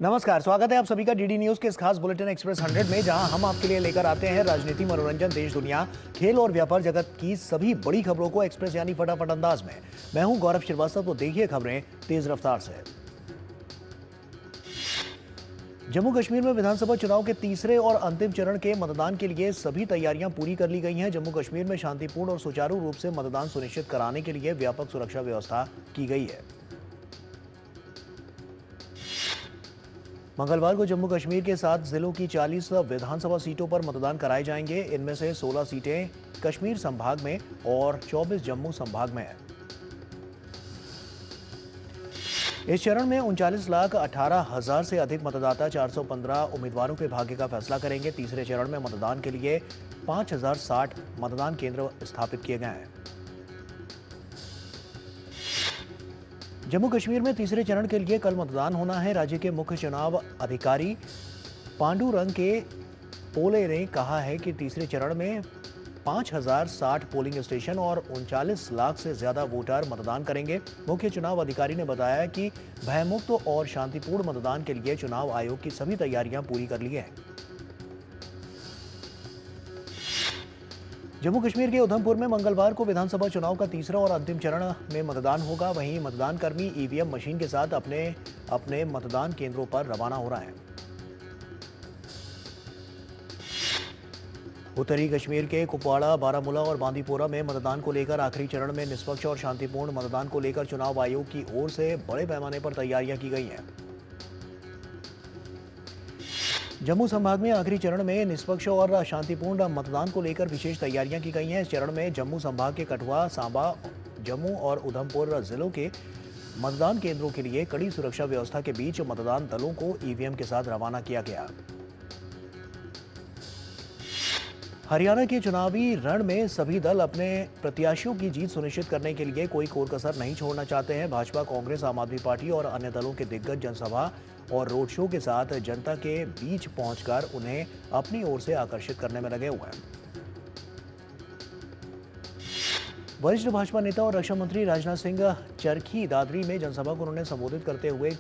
नमस्कार, स्वागत है आप सभी का डीडी न्यूज के इस खास बुलेटिन एक्सप्रेस 100 में, जहां हम आपके लिए लेकर आते हैं राजनीति, मनोरंजन, देश दुनिया, खेल और व्यापार जगत की सभी बड़ी खबरों को एक्सप्रेस यानी फटाफट अंदाज में। मैं हूं गौरव श्रीवास्तव, तो देखिए खबरें तेज रफ्तार से। जम्मू कश्मीर में विधानसभा चुनाव के तीसरे और अंतिम चरण के मतदान के लिए सभी तैयारियां पूरी कर ली गई हैं। जम्मू कश्मीर में शांतिपूर्ण और सुचारू रूप से मतदान सुनिश्चित कराने के लिए व्यापक सुरक्षा व्यवस्था की गई है। मंगलवार को जम्मू कश्मीर के 7 जिलों की 40 विधानसभा सीटों पर मतदान कराए जाएंगे। इनमें से 16 सीटें कश्मीर संभाग में और 24 जम्मू संभाग में हैं। इस चरण में 39,18,000 से अधिक मतदाता 415 उम्मीदवारों के भाग्य का फैसला करेंगे। तीसरे चरण में मतदान के लिए 5,060 मतदान केंद्र स्थापित किए गए हैं। जम्मू कश्मीर में तीसरे चरण के लिए कल मतदान होना है। राज्य के मुख्य चुनाव अधिकारी पांडुरंग के पोले ने कहा है कि तीसरे चरण में 5,060 पोलिंग स्टेशन और 39 लाख से ज्यादा वोटर मतदान करेंगे। मुख्य चुनाव अधिकारी ने बताया कि भयमुक्त और शांतिपूर्ण मतदान के लिए चुनाव आयोग की सभी तैयारियां पूरी कर ली हैं। जम्मू कश्मीर के उधमपुर में मंगलवार को विधानसभा चुनाव का तीसरा और अंतिम चरण में मतदान होगा। वहीं मतदान कर्मी ईवीएम मशीन के साथ अपने अपने मतदान केंद्रों पर रवाना हो रहे हैं। उत्तरी कश्मीर के कुपवाड़ा, बारामूला और बांदीपोरा में मतदान को लेकर आखिरी चरण में निष्पक्ष और शांतिपूर्ण मतदान को लेकर चुनाव आयोग की ओर से बड़े पैमाने पर तैयारियां की गई हैं। जम्मू संभाग में आखिरी चरण में निष्पक्ष और शांतिपूर्ण मतदान को लेकर विशेष तैयारियां की गई हैं। इस चरण में जम्मू संभाग के कठुआ, सांबा, जम्मू और उधमपुर जिलों के मतदान केंद्रों के लिए कड़ी सुरक्षा व्यवस्था के बीच मतदान दलों को ईवीएम के साथ रवाना किया गया। हरियाणा के चुनावी रण में सभी दल अपने प्रत्याशियों की जीत सुनिश्चित करने के लिए कोई कोर कसर नहीं छोड़ना चाहते हैं। भाजपा, कांग्रेस, आम आदमी पार्टी और अन्य दलों के दिग्गज जनसभा और रोड शो के साथ जनता के बीच पहुंचकर उन्हें अपनी ओर से आकर्षित करने में लगे हुए हैं। वरिष्ठ भाजपा नेता और रक्षा मंत्री राजनाथ सिंह चरखी दादरी में जनसभा को उन्होंने संबोधित करते हुए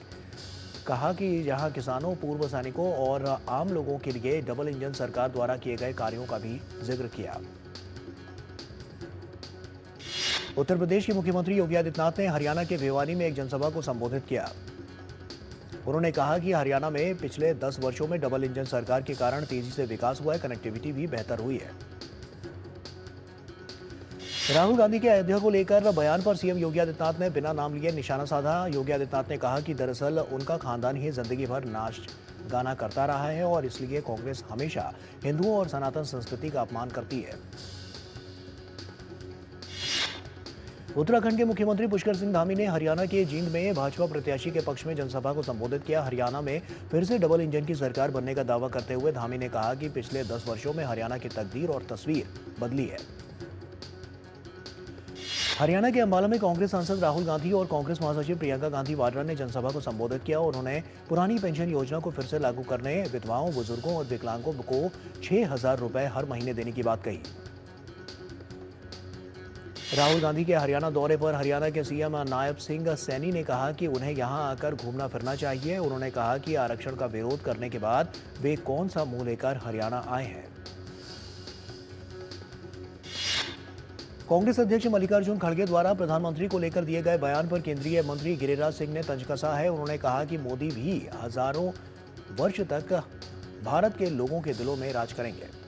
कहा कि जहां किसानों, पूर्व सैनिकों और आम लोगों के लिए डबल इंजन सरकार द्वारा किए गए कार्यों का भी जिक्र किया। उत्तर प्रदेश के मुख्यमंत्री योगी आदित्यनाथ ने हरियाणा के भिवानी में एक जनसभा को संबोधित किया। उन्होंने कहा कि हरियाणा में पिछले 10 वर्षों में डबल इंजन सरकार के कारण तेजी से विकास हुआ है, कनेक्टिविटी भी बेहतर हुई है। राहुल गांधी के अयोध्या को लेकर बयान पर सीएम योगी आदित्यनाथ ने बिना नाम लिए निशाना साधा। योगी आदित्यनाथ ने कहा कि दरअसल उनका खानदान ही जिंदगी भर नाच गाना करता रहा है और इसलिए कांग्रेस हमेशा हिंदुओं और सनातन संस्कृति का अपमान करती है। उत्तराखंड के मुख्यमंत्री पुष्कर सिंह धामी ने हरियाणा के जींद में भाजपा प्रत्याशी के पक्ष में जनसभा को संबोधित किया। हरियाणा में फिर से डबल इंजन की सरकार बनने का दावा करते हुए धामी ने कहा कि पिछले 10 वर्षों में हरियाणा की तकदीर और तस्वीर बदली है। हरियाणा के अंबाला में कांग्रेस सांसद राहुल गांधी और कांग्रेस महासचिव प्रियंका गांधी वाड्रा ने जनसभा को संबोधित किया। उन्होंने पुरानी पेंशन योजना को फिर से लागू करने, विधवाओं, बुजुर्गों और विकलांगों को 6,000 रुपए हर महीने देने की बात कही। राहुल गांधी के हरियाणा दौरे पर हरियाणा के सीएम नायब सिंह सैनी ने कहा कि उन्हें यहां आकर घूमना फिरना चाहिए। उन्होंने कहा कि आरक्षण का विरोध करने के बाद वे कौन सा मुंह लेकर हरियाणा आए हैं। कांग्रेस अध्यक्ष मल्लिकार्जुन खड़गे द्वारा प्रधानमंत्री को लेकर दिए गए बयान पर केंद्रीय मंत्री गिरिराज सिंह ने तंज कसा है। उन्होंने कहा कि मोदी भी हजारों वर्ष तक भारत के लोगों के दिलों में राज करेंगे।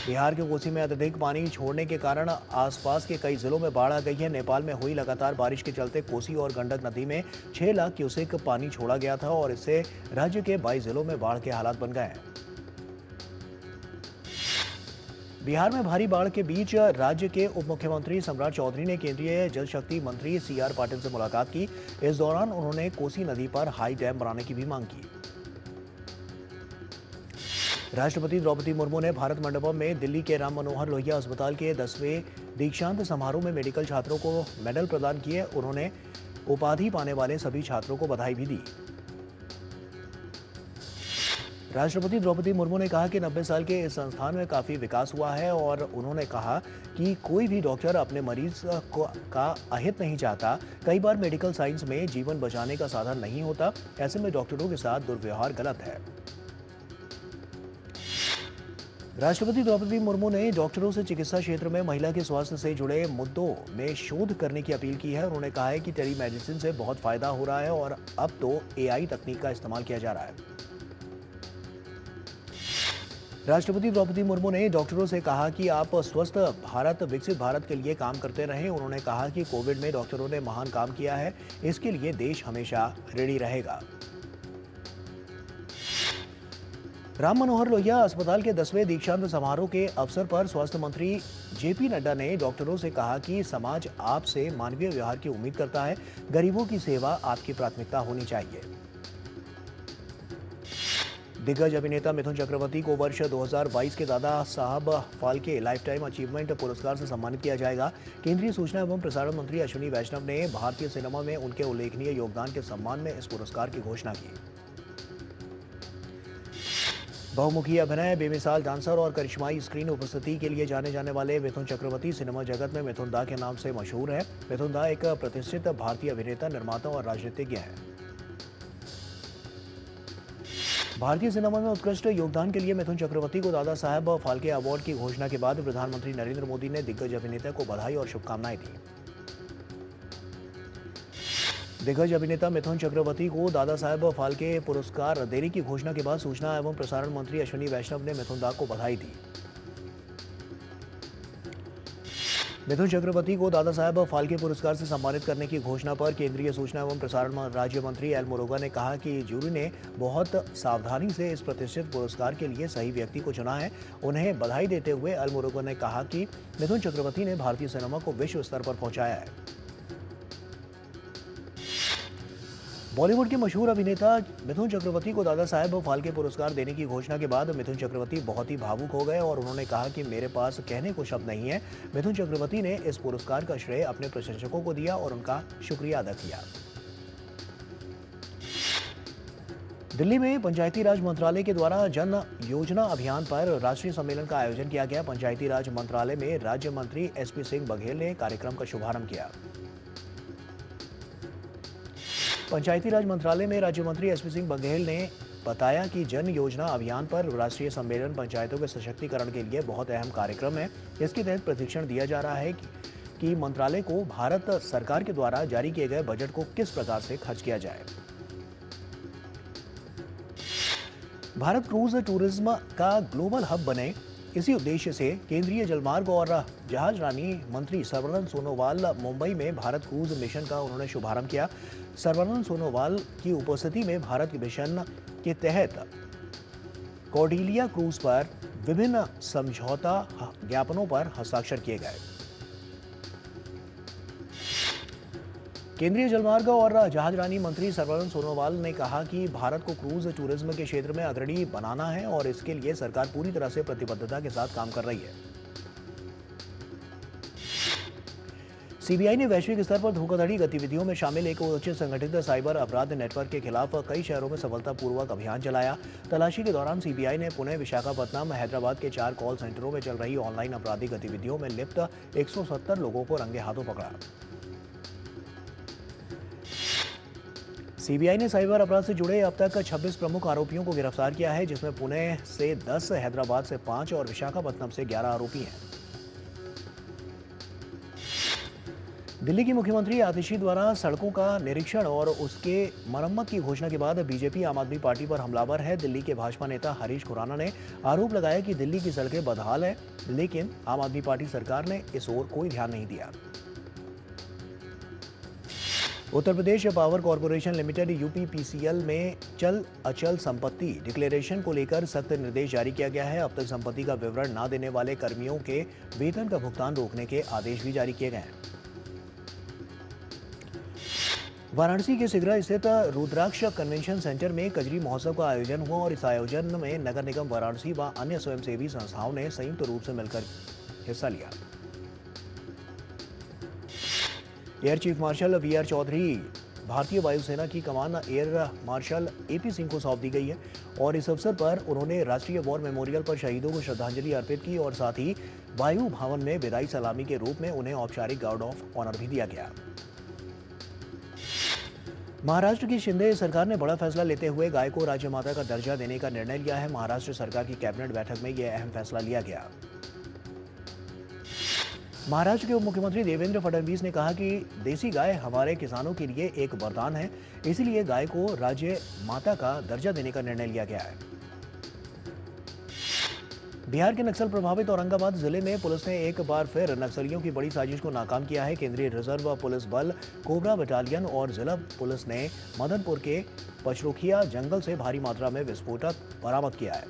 बिहार के कोसी में अत्यधिक पानी छोड़ने के कारण आसपास के कई जिलों में बाढ़ आ गई है। नेपाल में हुई लगातार बारिश के चलते कोसी और गंडक नदी में 6 लाख क्यूसेक पानी छोड़ा गया था और इससे राज्य के 22 जिलों में बाढ़ के हालात बन गए हैं। बिहार में भारी बाढ़ के बीच राज्य के उप मुख्यमंत्री सम्राट चौधरी ने केंद्रीय जल शक्ति मंत्री सीआर पाटिल से मुलाकात की। इस दौरान उन्होंने कोसी नदी पर हाई डैम बनाने की भी मांग की। राष्ट्रपति द्रौपदी मुर्मू ने भारत मंडपम में दिल्ली के राम मनोहर लोहिया अस्पताल के 10वें दीक्षांत समारोह में मेडिकल छात्रों को मेडल प्रदान किए। उन्होंने उपाधि पाने वाले सभी छात्रों को बधाई भी दी। राष्ट्रपति द्रौपदी मुर्मू ने कहा कि 90 साल के इस संस्थान में काफ़ी विकास हुआ है और उन्होंने कहा कि कोई भी डॉक्टर अपने मरीज का अहित नहीं चाहता। कई बार मेडिकल साइंस में जीवन बचाने का साधन नहीं होता, ऐसे में डॉक्टरों के साथ दुर्व्यवहार गलत है। राष्ट्रपति द्रौपदी मुर्मू ने डॉक्टरों से चिकित्सा क्षेत्र में महिला के स्वास्थ्य से जुड़े मुद्दों में शोध करने की अपील की है। उन्होंने कहा है कि टेलीमेडिसिन से बहुत फायदा हो रहा है और अब तो एआई तकनीक का इस्तेमाल किया जा रहा है। राष्ट्रपति द्रौपदी मुर्मू ने डॉक्टरों से कहा कि आप स्वस्थ भारत विकसित भारत के लिए काम करते रहें। उन्होंने कहा कि कोविड में डॉक्टरों ने महान काम किया है, इसके लिए देश हमेशा ऋणी रहेगा। राम मनोहर लोहिया अस्पताल के 10वें दीक्षांत समारोह के अवसर पर स्वास्थ्य मंत्री जेपी नड्डा ने डॉक्टरों से कहा कि समाज आपसे मानवीय व्यवहार की उम्मीद करता है। गरीबों की सेवा आपकी प्राथमिकता होनी चाहिए। दिग्गज अभिनेता मिथुन चक्रवर्ती को वर्ष 2022 के Dada Saheb Phalke life time achievement पुरस्कार से सम्मानित किया जाएगा। केंद्रीय सूचना एवं प्रसारण मंत्री अश्विनी वैष्णव ने भारतीय सिनेमा में उनके उल्लेखनीय योगदान के सम्मान में इस पुरस्कार की घोषणा की। बहुमुखी अभिनय, बेमिसाल डांसर और करिश्माई स्क्रीन उपस्थिति के लिए जाने जाने वाले मिथुन चक्रवर्ती सिनेमा जगत में मिथुन दा के नाम से मशहूर है। मिथुन दा एक प्रतिष्ठित भारतीय अभिनेता, निर्माता और राजनीतिज्ञ हैं। भारतीय सिनेमा में उत्कृष्ट योगदान के लिए मिथुन चक्रवर्ती को दादा साहब फाल्के अवार्ड की घोषणा के बाद प्रधानमंत्री नरेंद्र मोदी ने दिग्गज अभिनेता को बधाई और शुभकामनाएं दी। दिग्गज अभिनेता मिथुन चक्रवर्ती को दादा साहब फाल्के पुरस्कार देने की घोषणा के बाद सूचना एवं प्रसारण मंत्री अश्विनी वैष्णव ने मिथुन दा को बधाई दी। मिथुन चक्रवर्ती को दादा साहब फाल्के पुरस्कार से सम्मानित करने की घोषणा पर केंद्रीय सूचना एवं प्रसारण राज्य मंत्री एल मुरुगन ने कहा कि जूरी ने बहुत सावधानी से इस प्रतिष्ठित पुरस्कार के लिए सही व्यक्ति को चुना है। उन्हें बधाई देते हुए एल मुरुगन ने कहा कि मिथुन चक्रवर्ती ने भारतीय सिनेमा को विश्व स्तर पर पहुंचाया है। बॉलीवुड के मशहूर अभिनेता मिथुन चक्रवर्ती को दादा साहब फाल्के पुरस्कार देने की घोषणा के बाद मिथुन चक्रवर्ती बहुत ही भावुक हो गए और उन्होंने कहा कि मेरे पास कहने को शब्द नहीं है। मिथुन चक्रवर्ती ने इस पुरस्कार का श्रेय अपने प्रशंसकों को दिया और उनका शुक्रिया अदा किया। दिल्ली में पंचायती राज मंत्रालय के द्वारा जन योजना अभियान पर राष्ट्रीय सम्मेलन का आयोजन किया गया। पंचायती राज मंत्रालय में राज्य मंत्री एसपी सिंह बघेल ने कार्यक्रम का शुभारंभ किया। पंचायती राज मंत्रालय में राज्य मंत्री एसपी सिंह बघेल ने बताया कि जन योजना अभियान पर राष्ट्रीय सम्मेलन पंचायतों के सशक्तिकरण के लिए बहुत अहम कार्यक्रम है। इसके तहत प्रशिक्षण दिया जा रहा है कि मंत्रालय को भारत सरकार के द्वारा जारी किए गए बजट को किस प्रकार से खर्च किया जाए। भारत क्रूज टूरिज्म का ग्लोबल हब बने, इसी उद्देश्य से केंद्रीय जलमार्ग और जहाजरानी मंत्री सर्बानंद सोनोवाल मुंबई में भारत क्रूज मिशन का उन्होंने शुभारंभ किया। सर्बानंद सोनोवाल की उपस्थिति में भारत मिशन के तहत कॉर्डिलिया क्रूज पर विभिन्न समझौता ज्ञापनों पर हस्ताक्षर किए गए। केंद्रीय जलमार्ग और जहाजरानी मंत्री सर्बानंद सोनोवाल ने कहा कि भारत को क्रूज टूरिज्म के क्षेत्र में अग्रणी बनाना है और इसके लिए सरकार पूरी तरह से प्रतिबद्धता के साथ काम कर रही है। सीबीआई ने वैश्विक स्तर पर धोखाधड़ी गतिविधियों में शामिल एक उच्च संगठित साइबर अपराध नेटवर्क के खिलाफ कई शहरों में सफलतापूर्वक अभियान चलाया। तलाशी के दौरान सीबीआई ने पुणे, विशाखापट्टनम, हैदराबाद के 4 कॉल सेंटरों में चल रही ऑनलाइन आपराधिक गतिविधियों में लिप्त 170 लोगों को रंगे हाथों पकड़ा। सीबीआई ने साइबर अपराध से जुड़े अब तक 26 प्रमुख आरोपियों को गिरफ्तार किया है, जिसमें पुणे से 10, हैदराबाद से 5 और विशाखापट्टनम से 11 आरोपी हैं। दिल्ली की मुख्यमंत्री आतिशी द्वारा सड़कों का निरीक्षण और उसके मरम्मत की घोषणा के बाद बीजेपी आम आदमी पार्टी पर हमलावर है। दिल्ली के भाजपा नेता हरीश खुराना ने आरोप लगाया कि दिल्ली की सड़कें बदहाल है, लेकिन आम आदमी पार्टी सरकार ने इस ओर कोई ध्यान नहीं दिया। Uttar Pradesh power corporation limited UPPCL में चल अचल संपत्ति डिक्लेरेशन को लेकर सख्त निर्देश जारी किया गया है। अब तक संपत्ति का विवरण न देने वाले कर्मियों के वेतन का भुगतान रोकने के आदेश भी जारी किए गए हैं। वाराणसी के सिगरा स्थित रुद्राक्ष कन्वेंशन सेंटर में कजरी महोत्सव का आयोजन हुआ और इस आयोजन में नगर निगम वाराणसी व अन्य स्वयंसेवी संस्थाओं ने संयुक्त रूप से मिलकर हिस्सा लिया। Air chief marshal VR Chaudhari भारतीय वायुसेना की कमान एयर मार्शल एपी सिंह को सौंप दी गई है और इस अवसर पर उन्होंने राष्ट्रीय वॉर मेमोरियल पर शहीदों को श्रद्धांजलि अर्पित की और साथ ही वायु भवन में विदाई सलामी के रूप में उन्हें औपचारिक गार्ड ऑफ ऑनर भी दिया गया। महाराष्ट्र की शिंदे सरकार ने बड़ा फैसला लेते हुए गाय को राज्य माता का दर्जा देने का निर्णय लिया है। महाराष्ट्र सरकार की कैबिनेट बैठक में यह अहम फैसला लिया गया। महाराष्ट्र के उप मुख्यमंत्री देवेंद्र फडणवीस ने कहा कि देसी गाय हमारे किसानों के लिए एक वरदान है, इसलिए गाय को राज्य माता का दर्जा देने का निर्णय लिया गया है। बिहार के नक्सल प्रभावित औरंगाबाद जिले में पुलिस ने एक बार फिर नक्सलियों की बड़ी साजिश को नाकाम किया है। केंद्रीय रिजर्व पुलिस बल कोबरा बटालियन और जिला पुलिस ने मदनपुर के पचरुखिया जंगल से भारी मात्रा में विस्फोटक बरामद किया है।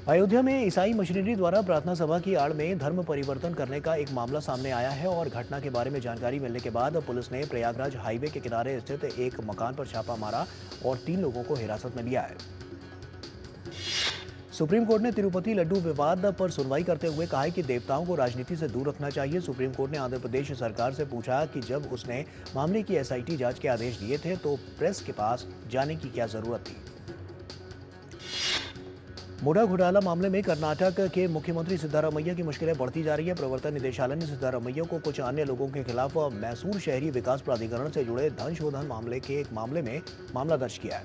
अयोध्या में ईसाई मशीनरी द्वारा प्रार्थना सभा की आड़ में धर्म परिवर्तन करने का एक मामला सामने आया है और घटना के बारे में जानकारी मिलने के बाद पुलिस ने प्रयागराज हाईवे के किनारे स्थित एक मकान पर छापा मारा और 3 लोगों को हिरासत में लिया है। सुप्रीम कोर्ट ने तिरुपति लड्डू विवाद पर सुनवाई करते हुए कहा है कि देवताओं को राजनीति से दूर रखना चाहिए। सुप्रीम कोर्ट ने आंध्र प्रदेश सरकार से पूछा कि जब उसने मामले की एसआईटी जांच के आदेश दिए थे तो प्रेस के पास जाने की क्या जरूरत थी। मुडा घोटाला मामले में कर्नाटक के मुख्यमंत्री सिद्धारमैया की मुश्किलें बढ़ती जा रही है। प्रवर्तन निदेशालय ने सिद्धारमैया को कुछ अन्य लोगों के खिलाफ मैसूर शहरी विकास प्राधिकरण से जुड़े धन शोधन मामले के एक मामले में मामला दर्ज किया है।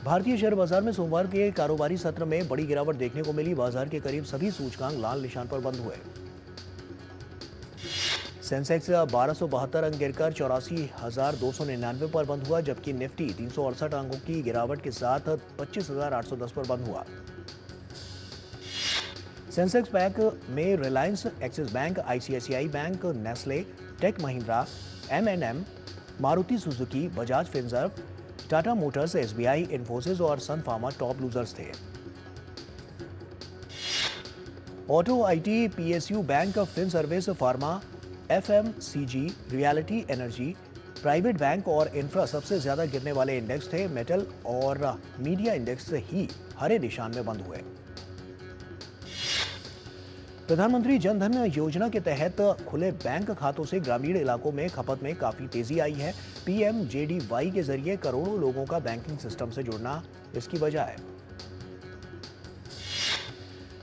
भारतीय शेयर बाजार में सोमवार के कारोबारी सत्र में बड़ी गिरावट देखने को मिली। बाजार के करीब सभी सूचकांक लाल निशान पर बंद हुए। सेंसेक्स 1272 अंक गिरकर 84,299 पर बंद हुआ, जबकि निफ्टी 368 अंकों की गिरावट के साथ 25,810 पर बंद हुआ। सेंसेक्स बैंक में Reliance, Axis Bank, ICICI Bank, Nestle, Tech Mahindra, MNM, Maruti Suzuki, Bajaj Finserv, Tata Motors, SBI, Infosys और सन फार्मा टॉप लूजर्स थे। Auto, IT, PSU bank, fin service, pharma, FMCG, reality, energy, private bank और इंफ्रा सबसे ज्यादा गिरने वाले इंडेक्स थे। मेटल और मीडिया इंडेक्स ही हरे निशान में बंद हुए। प्रधानमंत्री जन धन योजना के तहत खुले बैंक खातों से ग्रामीण इलाकों में खपत में काफी तेजी आई है। पीएमजेडीवाई के जरिए करोड़ों लोगों का बैंकिंग सिस्टम से जुड़ना इसकी वजह है।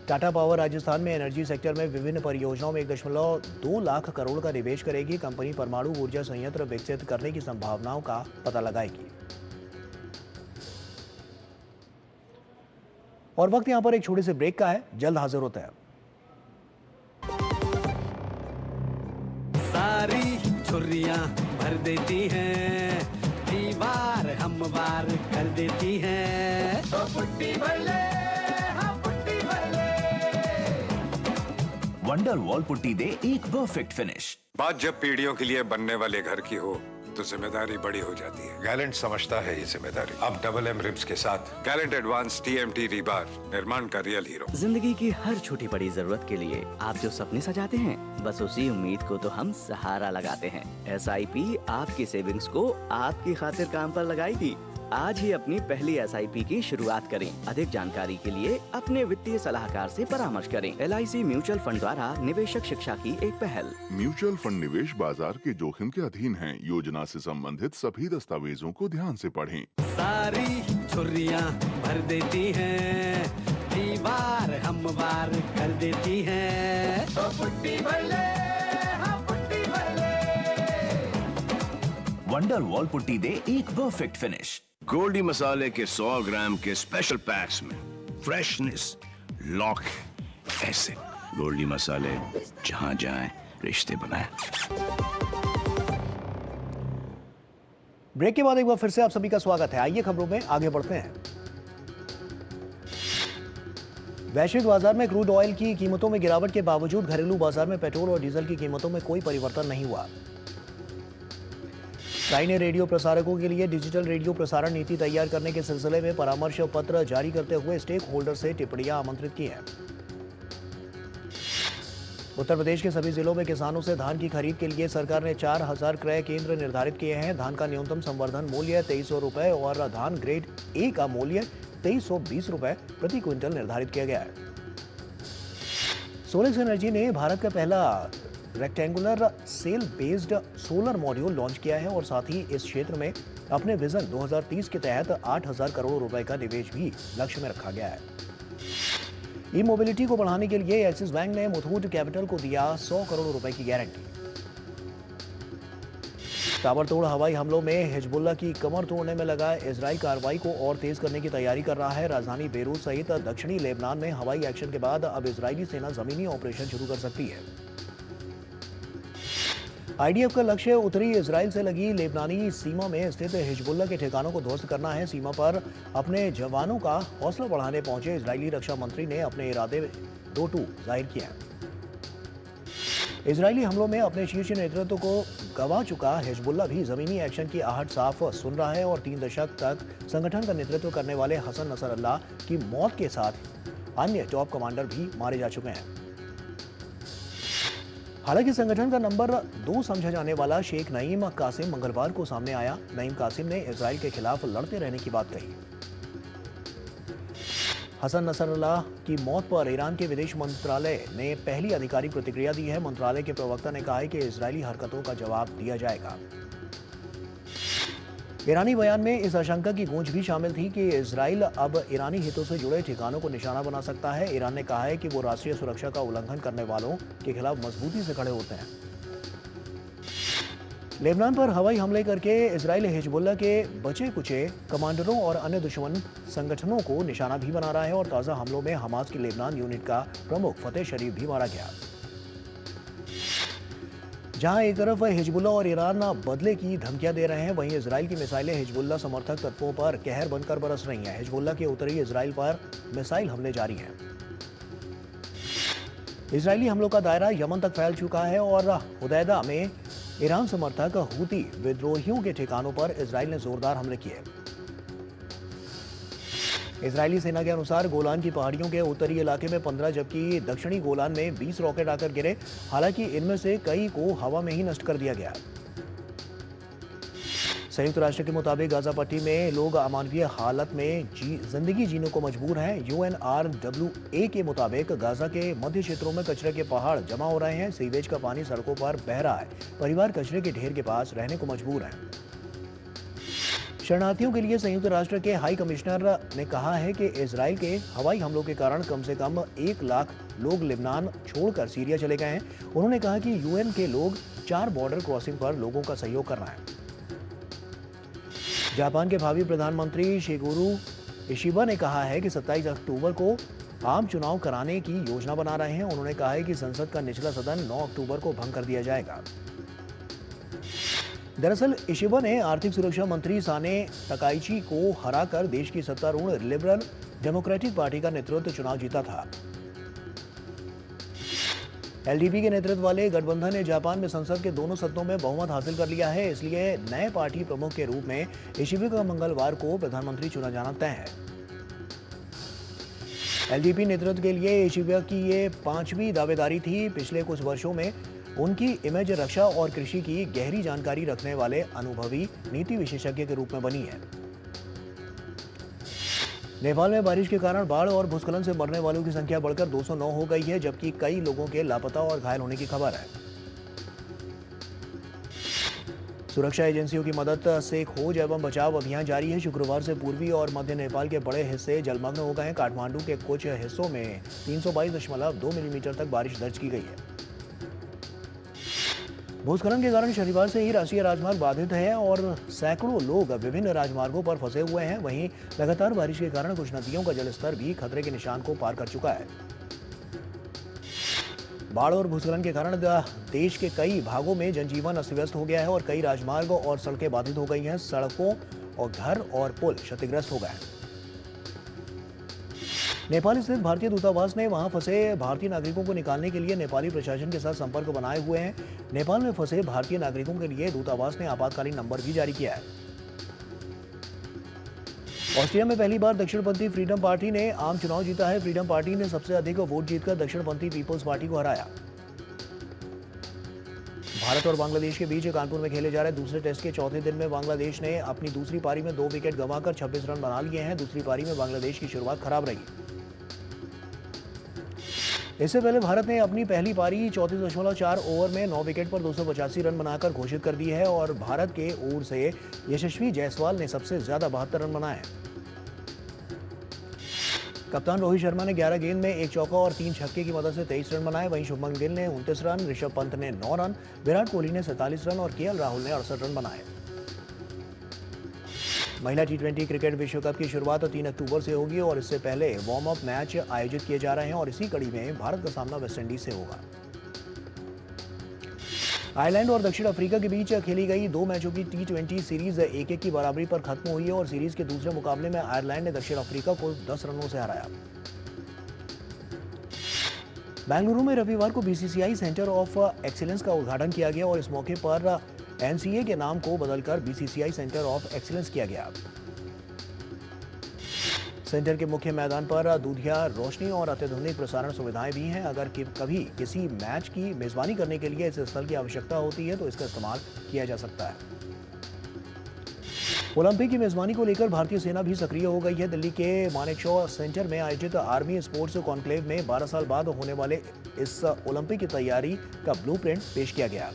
टाटा पावर राजस्थान में एनर्जी सेक्टर में विभिन्न परियोजनाओं में 1.2 लाख करोड़ का निवेश करेगी। कंपनी परमाणु ऊर्जा संयंत्र विकसित करने की संभावनाओं का पता लगाएगी। और वक्त यहां पर एक छोटे से ब्रेक का है, जल्द हाजिर होता है। सारी छुर्रियां भर देती हैं, दीवार हमवार कर देती हैं। तो पुट्टी भर ले, हाँ पुट्टी भर ले। वंडर वॉल पुट्टी दे एक परफेक्ट फिनिश। बात जब पीढ़ियों के लिए बनने वाले घर की हो तो जिम्मेदारी बड़ी हो जाती है। गैलेंट समझता है ये जिम्मेदारी। अब डबल एम रिब्स के साथ गैलेंट एडवांस टीएमटी रीबार, निर्माण का रियल हीरो। जिंदगी की हर छोटी बड़ी जरूरत के लिए आप जो सपने सजाते हैं, बस उसी उम्मीद को तो हम सहारा लगाते हैं। SIP आपकी सेविंग्स को आपकी खातिर काम पर लगाएगी। आज ही अपनी पहली SIP की शुरुआत करें। अधिक जानकारी के लिए अपने वित्तीय सलाहकार से परामर्श करें। LIC म्यूचुअल फंड द्वारा निवेशक शिक्षा की एक पहल। म्यूचुअल फंड निवेश बाजार के जोखिम के अधीन है। योजना से संबंधित सभी दस्तावेजों को ध्यान से पढ़ें। सारी छुर्रियां भर देती हैं, दीवार हमवार कर देती हैं। तो पुट्टी भर ले, हाँ पुट्टी भर ले। वंडर वॉल पुट्टी दे एक परफेक्ट फिनिश। गोल्डी मसाले के 100 ग्राम के स्पेशल पैक्स में फ्रेशनेस लॉक है। ऐसे गोल्डी मसाले जहां जाएं रिश्ते बनाएं। ब्रेक के बाद एक बार फिर से आप सभी का स्वागत है। आइए खबरों में आगे बढ़ते हैं। वैश्विक बाजार में क्रूड ऑयल की कीमतों में गिरावट के बावजूद घरेलू बाजार में पेट्रोल और डीजल की कीमतों में कोई परिवर्तन नहीं हुआ। ट्राई ने रेडियो प्रसारकों के लिए डिजिटल रेडियो प्रसारण नीति तैयार करने के सिलसिले में परामर्श पत्र जारी करते हुए स्टेक होल्डर से टिप्पणियां आमंत्रित की हैं। उत्तर प्रदेश के सभी जिलों में किसानों से धान की खरीद के लिए सरकार ने 4,000 क्रय केंद्र निर्धारित किए हैं। धान का न्यूनतम संवर्धन मूल्य 2300 रुपए और धान ग्रेड ए का मूल्य 2320 रुपए प्रति क्विंटल निर्धारित किया गया है। सोलेक्स एनर्जी ने भारत का पहला rectangular cell based solar module launch किया है और साथ ही इस क्षेत्र में अपने विजन 2030 के तहत 8,000 करोड़ रुपए का निवेश भी लक्ष्य में रखा गया है। ई मोबिलिटी को बढ़ाने के लिए एक्सिस बैंक ने मुथूट कैपिटल को दिया 100 करोड़ रुपए की गारंटी। ताबड़तोड़ हवाई हमलों में हिजबुल्लाह की कमर तोड़ने में लगा इजराइल कार्रवाई को और तेज करने की तैयारी कर रहा है। राजधानी बेरूत सहित दक्षिणी लेबनान में हवाई एक्शन के बाद अब इजरायली सेना जमीनी ऑपरेशन शुरू कर सकती है। आईडीएफ का लक्ष्य उत्तरी इजराइल से लगी लेबनानी सीमा में स्थित हिजबुल्लाह के ठिकानों को ध्वस्त करना है। सीमा पर अपने जवानों का हौसला बढ़ाने पहुंचे इजरायली रक्षा मंत्री ने अपने इरादे दो टूक जाहिर किया। इजरायली हमलों में अपने शीर्ष नेतृत्व को गंवा चुका हिजबुल्लाह भी जमीनी एक्शन की आहट साफ सुन रहा है और 3 दशक तक संगठन का नेतृत्व करने वाले हसन नसरल्लाह की मौत के साथ अन्य टॉप कमांडर भी मारे जा चुके हैं। हालांकि संगठन का नंबर 2 समझा जाने वाला शेख नईम कासिम मंगलवार को सामने आया। नईम कासिम ने इजराइल के खिलाफ लड़ते रहने की बात कही। हसन नसरल्लाह की मौत पर ईरान के विदेश मंत्रालय ने पहली आधिकारिक प्रतिक्रिया दी है। मंत्रालय के प्रवक्ता ने कहा है कि इजरायली हरकतों का जवाब दिया जाएगा। ईरानी बयान में इस आशंका की गूंज भी शामिल थी कि इजराइल अब ईरानी हितों से जुड़े ठिकानों को निशाना बना सकता है। ईरान ने कहा है कि वो राष्ट्रीय सुरक्षा का उल्लंघन करने वालों के खिलाफ मजबूती से खड़े होते हैं। लेबनान पर हवाई हमले करके इजराइल हिजबुल्लाह के बचे कुचे कमांडरों और अन्य दुश्मन संगठनों को निशाना भी बना रहा है और ताज़ा हमलों में हमास की लेबनान यूनिट का प्रमुख फतेह शरीफ भी मारा गया। जहां एक तरफ हिजबुल्लाह और ईरान बदले की धमकियां दे रहे हैं, वहीं इजराइल की मिसाइलें हिजबुल्लाह समर्थक तत्वों पर कहर बनकर बरस रही हैं। हिजबुल्लाह के उत्तरी इजराइल पर मिसाइल हमले जारी हैं। इजरायली हमलों का दायरा यमन तक फैल चुका है और हुदैदा में ईरान समर्थक हूती विद्रोहियों के ठिकानों पर इजराइल ने जोरदार हमले किए। इजरायली सेना के अनुसार गोलान की पहाड़ियों के उत्तरी इलाके में 15 जबकि दक्षिणी गोलान में 20 रॉकेट आकर गिरे। हालांकि इनमें से कई को हवा में ही नष्ट कर दिया गया। संयुक्त राष्ट्र के मुताबिक गाजा पट्टी में लोग अमानवीय हालत में जिंदगी जीने को मजबूर हैं। UNRWA के मुताबिक गाजा के मध्य क्षेत्रों में कचरे के पहाड़ जमा हो रहे हैं। सीवेज का पानी सड़कों पर बह रहा है। परिवार कचरे के ढेर के पास रहने को मजबूर हैं। शरणार्थियों के लिए संयुक्त राष्ट्र के हाई कमिश्नर ने कहा है कि इजराइल के हवाई हमलों के कारण कम से कम 1 लाख लोग लेबनान छोड़कर सीरिया चले गए हैं। उन्होंने कहा कि UN के लोग 4 बॉर्डर क्रॉसिंग पर लोगों का सहयोग कर रहे हैं। जापान के भावी प्रधानमंत्री शिगेरू इशिबा ने कहा है कि 27 अक्टूबर को आम चुनाव कराने की योजना बना रहे हैं। उन्होंने कहा है कि संसद का निचला सदन 9 अक्टूबर को भंग कर दिया जाएगा। दरअसल इशिबा ने आर्थिक सुरक्षा मंत्री साने तकाइची को हराकर देश की सत्तारूढ़ लिबरल डेमोक्रेटिक पार्टी का नेतृत्व चुनाव जीता था। LDP के नेतृत्व वाले गठबंधन ने जापान में संसद के दोनों सदनों में बहुमत हासिल कर लिया है। इसलिए नए पार्टी प्रमुख के रूप में इशिबा का मंगलवार को प्रधानमंत्री चुना जाना तय है। LDP नेतृत्व के लिए इशिबा की ये 5वीं दावेदारी थी। पिछले कुछ वर्षों में उनकी इमेज रक्षा और कृषि की गहरी जानकारी रखने वाले अनुभवी नीति विशेषज्ञ के रूप में बनी है। नेपाल में बारिश के कारण बाढ़ और भूस्खलन से मरने वालों की संख्या बढ़कर 209 हो गई है, जबकि कई लोगों के लापता और घायल होने की खबर है। सुरक्षा एजेंसियों की मदद से खोज एवं बचाव अभियान जारी है। शुक्रवार से पूर्वी और मध्य नेपाल के बड़े हिस्से जलमग्न हो गए हैं। काठमांडू के कुछ हिस्सों में 322.2 मिलीमीटर तक बारिश दर्ज की गई है। भूस्खलन के कारण शनिवार से ही राष्ट्रीय राजमार्ग बाधित है और सैकड़ों लोग विभिन्न राजमार्गों पर फंसे हुए हैं। वहीं लगातार बारिश के कारण कुछ नदियों का जलस्तर भी खतरे के निशान को पार कर चुका है। बाढ़ और भूस्खलन के कारण देश के कई भागों में जनजीवन अस्त व्यस्त हो गया है और कई राजमार्ग और सड़कें बाधित हो गई हैं। सड़कों और घर और पुल क्षतिग्रस्त हो गए हैं। नेपाल स्थित भारतीय दूतावास ने वहां फंसे भारतीय नागरिकों को निकालने के लिए नेपाली प्रशासन के साथ संपर्क बनाए हुए हैं। नेपाल में फंसे भारतीय नागरिकों के लिए दूतावास ने आपातकालीन नंबर भी जारी किया है। ऑस्ट्रिया में पहली बार दक्षिणपंथी फ्रीडम पार्टी ने आम चुनाव जीता है। फ्रीडम पार्टी ने सबसे अधिक वोट जीतकर दक्षिणपंथी पीपल्स पार्टी को हराया। भारत और बांग्लादेश के बीच कानपुर में खेले जा रहे दूसरे टेस्ट के चौथे दिन में बांग्लादेश ने अपनी दूसरी पारी में 2 विकेट गंवाकर 26 रन बना लिए हैं। दूसरी पारी में बांग्लादेश की शुरुआत खराब रही। इससे पहले भारत ने अपनी पहली पारी 34.4 ओवर में 9 विकेट पर 285 रन बनाकर घोषित कर दी है और भारत के ओर से यशस्वी जायसवाल ने सबसे ज्यादा 72 रन बनाए। कप्तान रोहित शर्मा ने 11 गेंद में 1 चौका और 3 छक्के की मदद से 23 रन बनाए। वहीं शुभमन गिल ने 29 रन, ऋषभ पंत ने 9 रन, विराट कोहली ने 47 रन और केएल राहुल ने 68 रन बनाए। महिला टी20 क्रिकेट विश्व कप की शुरुआत 3 अक्टूबर से होगी और इससे पहले वार्म अप मैच आयोजित किए जा रहे हैं और इसी कड़ी में भारत का सामना वेस्टइंडीज से होगा। आयरलैंड और दक्षिण अफ्रीका के बीच खेली गई 2 मैचों की टी20 सीरीज 1-1 की बराबरी पर खत्म हुई है और सीरीज के दूसरे मुकाबले में आयरलैंड ने दक्षिण अफ्रीका को 10 रनों से हराया। बेंगलुरु में रविवार को बीसीसीआई सेंटर ऑफ एक्सीलेंस का उद्घाटन किया गया और इस मौके पर एनसीए के नाम को बदलकर बीसीसीआई सेंटर ऑफ एक्सीलेंस किया गया। सेंटर के मुख्य मैदान पर दूधिया रोशनी और अत्याधुनिक प्रसारण सुविधाएं भी हैं। अगर कभी किसी मैच की मेजबानी करने के लिए इस स्थल की आवश्यकता होती है तो इसका इस्तेमाल किया जा सकता है। ओलंपिक की मेजबानी को लेकर भारतीय सेना भी सक्रिय हो गई है। दिल्ली के मानेकशॉ सेंटर में आयोजित आर्मी स्पोर्ट्स कॉन्क्लेव में 12 साल बाद होने वाले इस ओलंपिक की तैयारी का ब्लूप्रिंट पेश किया गया।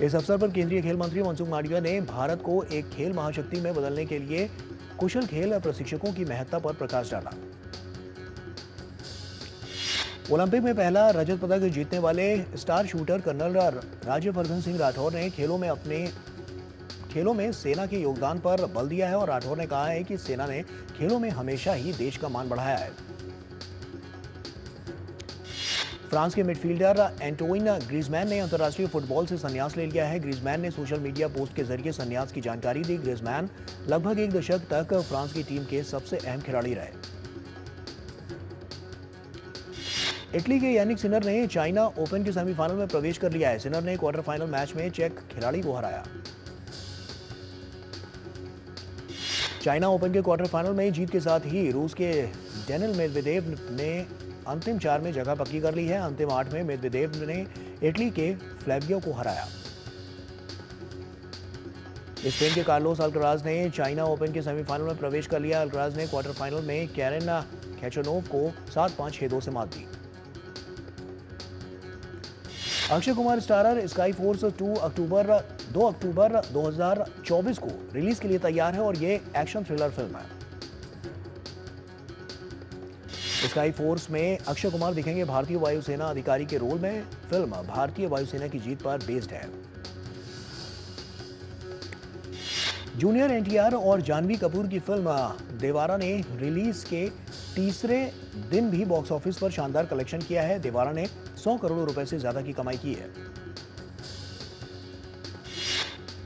इस अवसर पर केंद्रीय खेल मंत्री मनसुख मांडविया ने भारत को एक खेल महाशक्ति में बदलने के लिए कुशल खेल प्रशिक्षकों की महत्ता पर प्रकाश डाला। ओलंपिक में पहला रजत पदक जीतने वाले star shooter colonel Rajyavardhan Singh Rathore ने खेलों में सेना के योगदान पर बल दिया है और राठौर ने कहा है कि सेना ने खेलों में हमेशा ही देश का मान बढ़ाया है। फ्रांस के मिडफील्डर एंटोइन ग्रीजमैन ने अंतर्राष्ट्रीय फुटबॉल से संन्यास ले लिया है। ग्रीजमैन ने सोशल मीडिया पोस्ट के जरिए संन्यास की जानकारी दी। ग्रीजमैन लगभग 1 दशक तक फ्रांस की टीम के सबसे अहम खिलाड़ी रहे। इटली के यानिक सिनर ने चाइना ओपन के सेमीफाइनल में प्रवेश कर लिया है। सिनर ने क्वार्टर फाइनल मैच में चेक खिलाड़ी को हराया। चाइना ओपन के क्वार्टर फाइनल में जीत के साथ ही रूस के डेनिल मेदवेदेव ने अंतिम 4 में जगह पक्की कर ली है। अंतिम 8 में मेदवेदेव ने इटली के फ्लैवियो को हराया। स्पेन के कार्लोस अल्कराज ने चाइना ओपन के सेमीफाइनल में प्रवेश कर लिया। अल्कराज ने क्वार्टर फाइनल में कैरेन खैचनोव को 7-5, 6-2 से मात दी। Akshay Kumar starrer Sky Force 2 अक्टूबर 2024 को रिलीज के लिए तैयार है और ये एक्शन थ्रिलर फिल्म है। स्काई फोर्स में अक्षय कुमार दिखेंगे भारतीय वायुसेना अधिकारी के रोल में। फिल्म भारतीय वायुसेना की जीत पर बेस्ड है। जूनियर एनटीआर और जानवी कपूर की फिल्म देवारा ने रिलीज के तीसरे दिन भी बॉक्स ऑफिस पर शानदार कलेक्शन किया है। देवारा ने 100 करोड़ रुपए से ज्यादा की कमाई की है।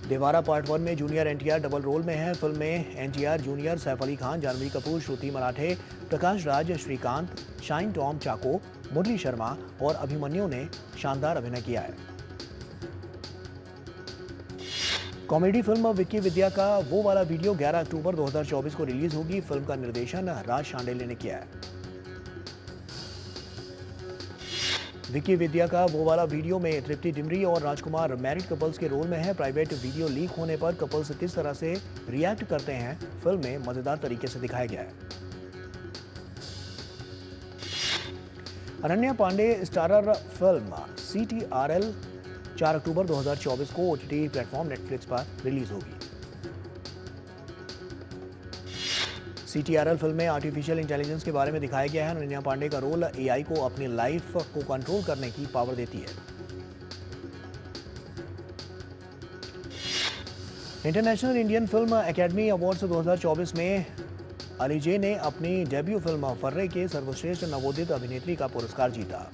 देवारा पार्ट 1 में जूनियर एनटीआर डबल रोल में है। फिल्म में एनटीआर जूनियर, सैफ अली खान, जानवी कपूर, श्रुति मराठे, प्रकाश राज, श्रीकांत, शाइन टॉम चाको, मुरली शर्मा और अभिमन्यु ने शानदार अभिनय किया है। कॉमेडी फिल्म विक्की विद्या का वो वाला वीडियो 11 अक्टूबर 2024 को रिलीज होगी। फिल्म का निर्देशन राज शांडिल्य ने किया है। विक्की विद्या का वो वाला वीडियो में तृप्ति डिमरी और राजकुमार मैरिड कपल्स के रोल में है। प्राइवेट वीडियो लीक होने पर कपल्स किस तरह से रिएक्ट करते हैं फिल्म में मजेदार तरीके से दिखाया गया है। Ananya Pandey starrer film CTRL 4 October 2024 को OTT प्लेटफॉर्म नेटफ्लिक्स पर रिलीज होगी। CTRL फिल्म में आर्टिफिशियल इंटेलिजेंस के बारे में दिखाया गया है। अनन्या पांडे का रोल AI को अपनी लाइफ को कंट्रोल करने की पावर देती है। International Indian film academy awards 2024 में अलीजे ने अपनी डेब्यू फिल्म फर्रे के सर्वश्रेष्ठ नवोदित अभिनेत्री का पुरस्कार जीता।